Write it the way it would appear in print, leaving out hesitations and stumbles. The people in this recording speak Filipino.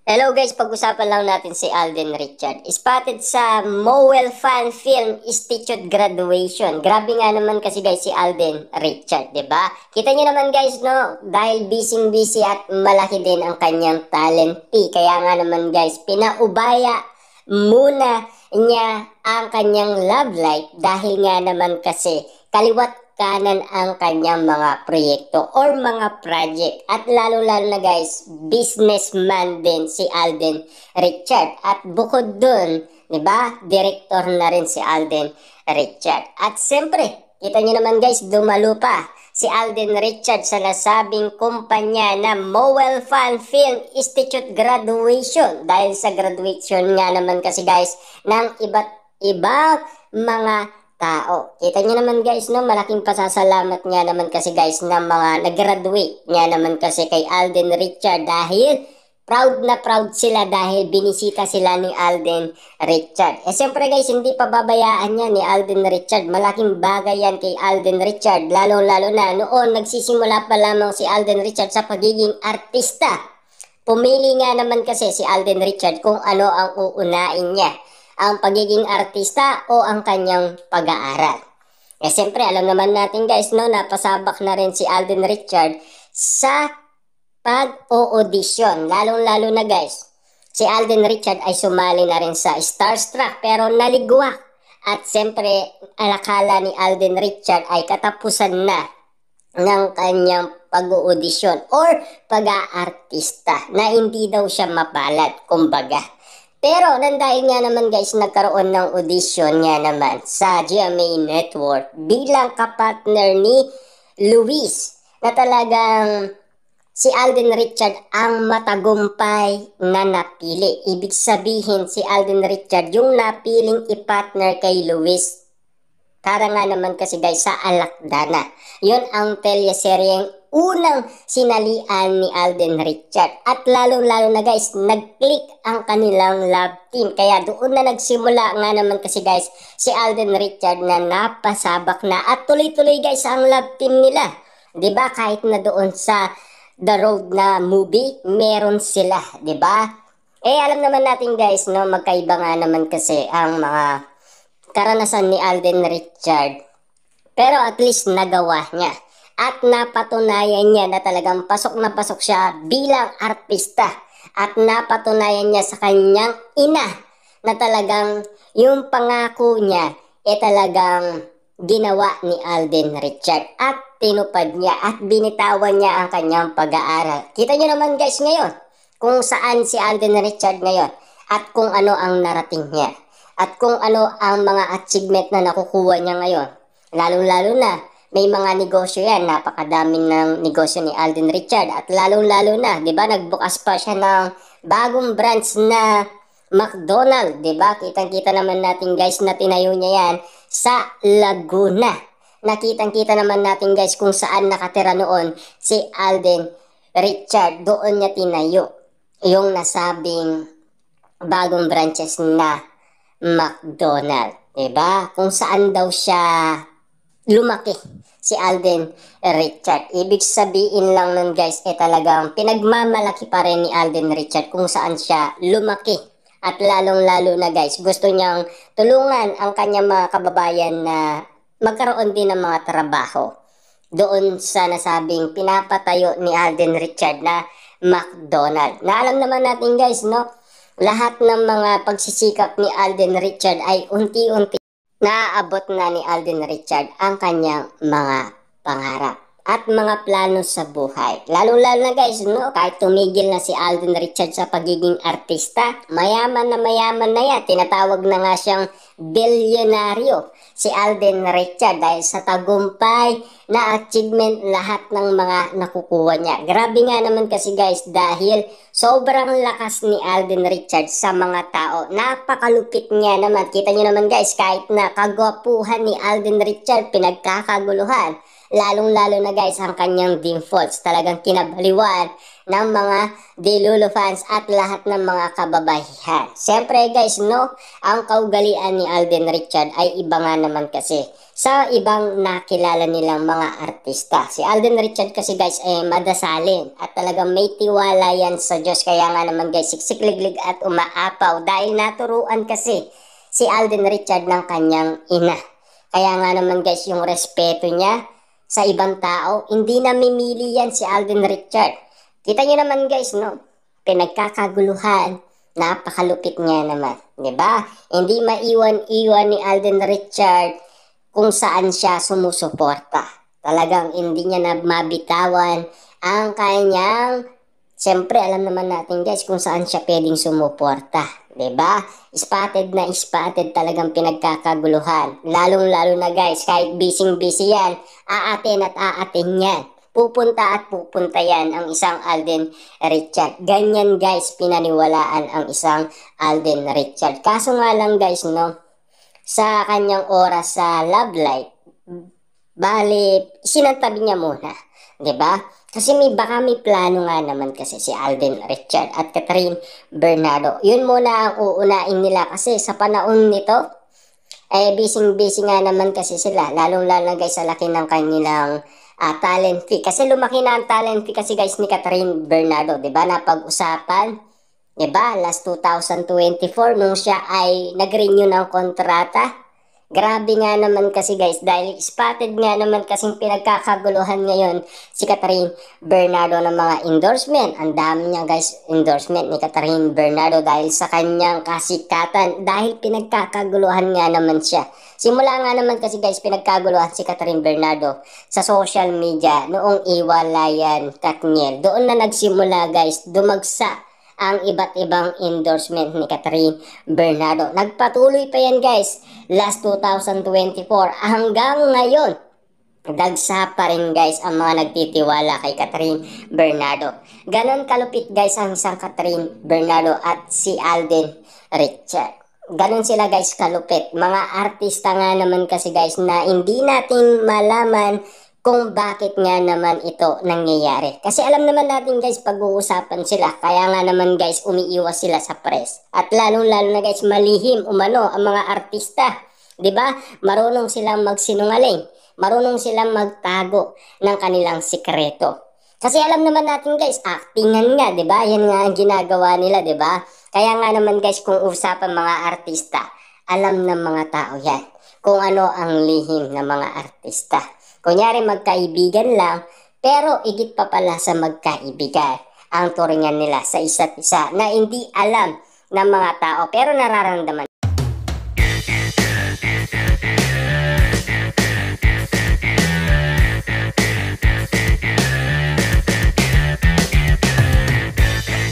Hello guys, pag-usapan lang natin si Alden Richard. Spotted sa Mowell Fan Film Institute graduation. Grabe nga naman kasi guys si Alden Richard, 'di ba? Kita niyo naman guys, no, dahil busy at malaki din ang kanyang talent fee. Kaya nga naman guys, pinaubaya muna niya ang kanyang love life dahil nga naman kasi kaliwat kanan ang kanyang mga proyekto or mga project. At lalo-lalo na guys, businessman din si Alden Richard. At bukod dun, di ba, director na rin si Alden Richard. At siyempre, kita nyo naman guys, dumalo pa si Alden Richard sa nasabing kumpanya na Mowell Fan Film Institute graduation. Dahil sa graduation nga naman kasi guys, ng iba't ibang mga tao. Kita nyo naman guys, no, malaking pasasalamat nga naman kasi guys ng mga nag-graduate nga naman kasi kay Alden Richard dahil proud na proud sila dahil binisita sila ni Alden Richard. Siyempre guys, hindi pa babayaan yan ni Alden Richard. Malaking bagay yan kay Alden Richard, lalo-lalo na noon nagsisimula pa lamang si Alden Richard sa pagiging artista. Pumili nga naman kasi si Alden Richard kung ano ang uunain niya, ang pagiging artista o ang kanyang pag-aaral. Siyempre, alam naman natin guys, no, napasabak na rin si Alden Richard sa pag-o-audition. Lalong-lalo na guys, si Alden Richard ay sumali na rin sa Starstruck pero naligwak. At siyempre, alakala ni Alden Richard ay katapusan na ng kanyang pag-o-audition or pag-aartista na hindi daw siya mapalad, kumbaga. Pero dahil nga naman guys, nagkaroon ng audition nga naman sa GMA Network bilang kapartner ni Luis na talagang si Alden Richard ang matagumpay na napili. Ibig sabihin si Alden Richard yung napiling ipartner kay Luis. Para nga naman kasi guys sa Alakdana. Yun ang teleseryeng unang sinalian ni Alden Richard. At lalong-lalo na guys, nag-click ang kanilang love team. Kaya doon na nagsimula nga naman kasi guys si Alden Richard na napasabak na. At tuloy-tuloy guys ang love team nila. 'Di ba? Kahit na doon sa The Road na movie, meron sila, 'di ba? Alam naman natin guys, no, magkaiba nga naman kasi ang mga karanasan ni Alden Richard. Pero at least nagawa niya. At napatunayan niya na talagang pasok na pasok siya bilang artista. At napatunayan niya sa kanyang ina na talagang yung pangako niya talagang ginawa ni Alden Richard. At tinupad niya at binitawan niya ang kanyang pag-aaral. Kita niyo naman guys ngayon kung saan si Alden Richard ngayon at kung ano ang narating niya. At kung ano ang mga achievement na nakukuha niya ngayon. Lalong-lalo na may mga negosyo yan, napakadaming ng negosyo ni Alden Richard. At lalong-lalo na, di ba, nagbukas pa siya ng bagong branch na McDonald's, di ba? Kitang-kita naman natin guys na tinayo niya yan sa Laguna. Nakitang-kita naman natin guys kung saan nakatira noon si Alden Richard. Doon niya tinayo yung nasabing bagong branches na McDonald's, di ba? Kung saan daw siya lumaki si Alden Richard. Ibig sabihin lang nun guys, talagang pinagmamalaki pa rin ni Alden Richard kung saan siya lumaki. At lalong-lalo na guys, gusto niyang tulungan ang kanyang mga kababayan na magkaroon din ng mga trabaho. Doon sa nasabing pinapatayo ni Alden Richard na McDonald's. Na alam naman natin guys, no, lahat ng mga pagsisikap ni Alden Richard ay unti-unti naaabot na ni Alden Richard ang kanyang mga pangarap at mga plano sa buhay. Lalo-lalo na guys, no, kahit tumigil na si Alden Richard sa pagiging artista, mayaman na yan. Tinatawag na nga siyang bilyonaryo si Alden Richard dahil sa tagumpay na achievement lahat ng mga nakukuha niya. Grabe nga naman kasi guys dahil sobrang lakas ni Alden Richard sa mga tao. Napakalupit niya naman. Kita niyo naman guys, kahit na kagwapuhan ni Alden Richard pinagkakaguluhan. Lalong-lalo na guys ang kanyang dimples. Talagang kinabaliwan ng mga Delulu fans at lahat ng mga kababaihan. Siyempre guys, no, ang kaugalian ni Alden Richard ay iba nga naman kasi sa ibang nakilala nilang mga artista. Si Alden Richard kasi guys ay madasalin at talagang may tiwala yan sa Diyos. Kaya nga naman guys, siksikliglig at umaapaw dahil naturuan kasi si Alden Richard ng kanyang ina. Kaya nga naman guys, yung respeto niya sa ibang tao, hindi na mimili yan si Alden Richard. Kita nyo naman guys, no? Pinagkakaguluhan, napakalupit niya naman. 'Di ba? Hindi maiwan-iwan ni Alden Richard kung saan siya sumusuporta. Talagang hindi niya na mabitawan ang kanyang, siyempre alam naman natin guys kung saan siya pwedeng sumuporta. 'Di ba? Spotted na spotted talagang pinagkakaguluhan. Lalong-lalo na guys, kahit busy-busy yan, aatin at aatin yan. Pupunta at pupunta yan ang isang Alden Richard. Ganyan guys, pinaniwalaan ang isang Alden Richard. Kaso nga lang guys, no, sa kanyang oras sa love life, bali, sinantabi niya muna. 'Di ba? Kasi baka may plano nga naman kasi si Alden Richard at Catherine Bernardo. Yun muna ang uunain nila kasi sa panahon nito, busy-busy nga naman kasi sila. Lalong-lalo na guys sa laki ng kanilang talent fee. Kasi lumaki na ang talent fee kasi guys ni Catherine Bernardo. 'Di ba? Napag-usapan. Diba, last 2024 nung siya ay nag-renew ng kontrata. Grabe nga naman kasi guys, dahil spotted nga naman kasing pinagkakaguluhan ngayon si Catherine Bernardo ng mga endorsement. Ang dami niya guys endorsement ni Catherine Bernardo dahil sa kanyang kasikatan, dahil pinagkakaguluhan nga naman siya. Simula nga naman kasi guys pinagkaguluhan si Catherine Bernardo sa social media noong iwalayan Katniel. Doon na nagsimula guys, dumagsa ang iba't ibang endorsement ni Catherine Bernardo. Nagpatuloy pa yan guys, last 2024 hanggang ngayon. Dagsa pa rin guys ang mga nagtitiwala kay Catherine Bernardo. Ganon kalupit guys ang isang Catherine Bernardo at si Alden Richard. Ganon sila guys kalupit. Mga artista nga naman kasi guys na hindi natin malaman kung bakit nga naman ito nangyayari. Kasi alam naman natin guys, pag-uusapan sila. Kaya nga naman guys, umiiwas sila sa press. At lalong-lalo na guys, malihim umano ang mga artista. 'Di ba? Marunong silang magsinungaling. Marunong silang magtago ng kanilang sikreto. Kasi alam naman natin guys, actingan nga, 'di ba? Yan nga ang ginagawa nila, 'di ba? Kaya nga naman guys, kung usapan mga artista, alam ng mga tao yan kung ano ang lihim ng mga artista. Kunyari magkaibigan lang, pero igit pa pala sa magkaibigan ang turingan nila sa isa't isa na hindi alam ng mga tao pero nararamdaman